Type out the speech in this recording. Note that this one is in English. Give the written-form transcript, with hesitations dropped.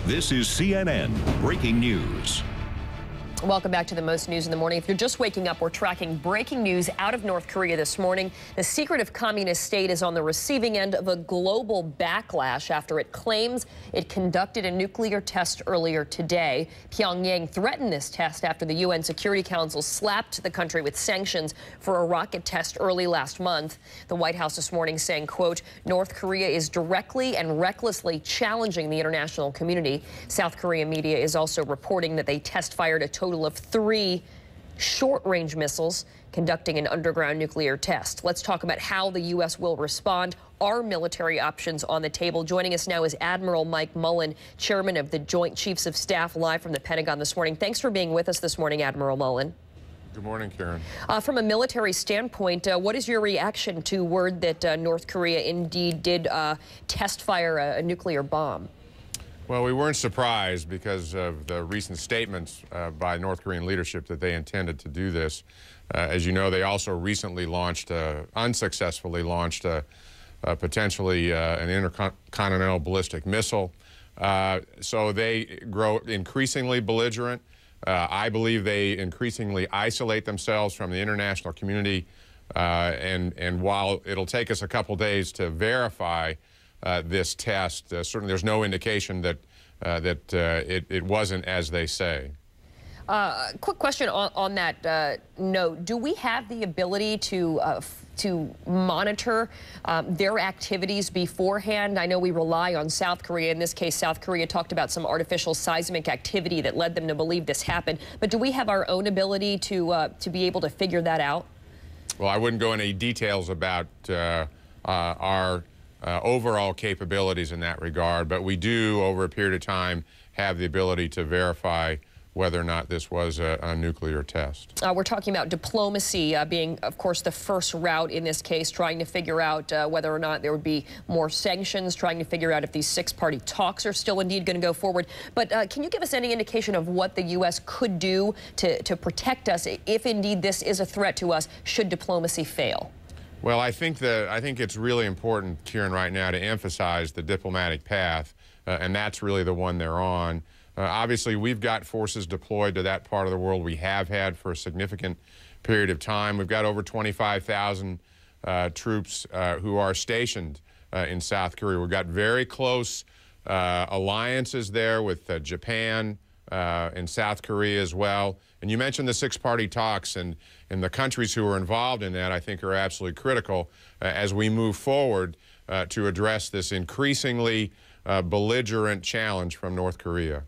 This is CNN Breaking News. Welcome back to the most news in the morning. If you're just waking up, we're tracking breaking news out of North Korea this morning. The secretive communist state is on the receiving end of a global backlash after it claims it conducted a nuclear test earlier today. Pyongyang threatened this test after the UN Security Council slapped the country with sanctions for a rocket test early last month. The White House this morning saying, quote, North Korea is directly and recklessly challenging the international community. South Korea media is also reporting that they test-fired a total of 3 short-range missiles, conducting an underground nuclear test. Let's talk about how the U.S. will respond. Are military options on the table? Joining us now is Admiral Mike Muellen, chairman of the Joint Chiefs of Staff, live from the Pentagon this morning. Thanks for being with us this morning, Admiral Muellen. Good morning, Karen. From a military standpoint, what is your reaction to word that North Korea indeed did test fire a nuclear bomb? Well, we weren't surprised because of the recent statements by North Korean leadership that they intended to do this. As you know, they also recently launched, unsuccessfully launched, potentially an intercontinental ballistic missile. So they grow increasingly belligerent. I believe they increasingly isolate themselves from the international community. And while it'll take us a couple days to verify this test, certainly there's no indication that it wasn't as they say. Quick question on that note. Do we have the ability to monitor their activities beforehand? I know we rely on South Korea. In this case, South Korea talked about some artificial seismic activity that led them to believe this happened. But do we have our own ability to be able to figure that out? Well, I wouldn't go into any details about our overall capabilities in that regard, but we do, over a period of time, have the ability to verify whether or not this was a nuclear test. We're talking about diplomacy being, of course, the first route in this case, trying to figure out whether or not there would be more sanctions, trying to figure out if these 6-party talks are still indeed going to go forward. But can you give us any indication of what the U.S. could do to protect us if indeed this is a threat to us should diplomacy fail? Well, I think it's really important, Kieran, right now to emphasize the diplomatic path, and that's really the one they're on. Obviously, we've got forces deployed to that part of the world. We have had for a significant period of time. We've got over 25,000 troops who are stationed in South Korea. We've got very close alliances there with Japan and South Korea as well. And you mentioned the 6-party talks, and the countries who are involved in that, I think, are absolutely critical as we move forward to address this increasingly belligerent challenge from North Korea.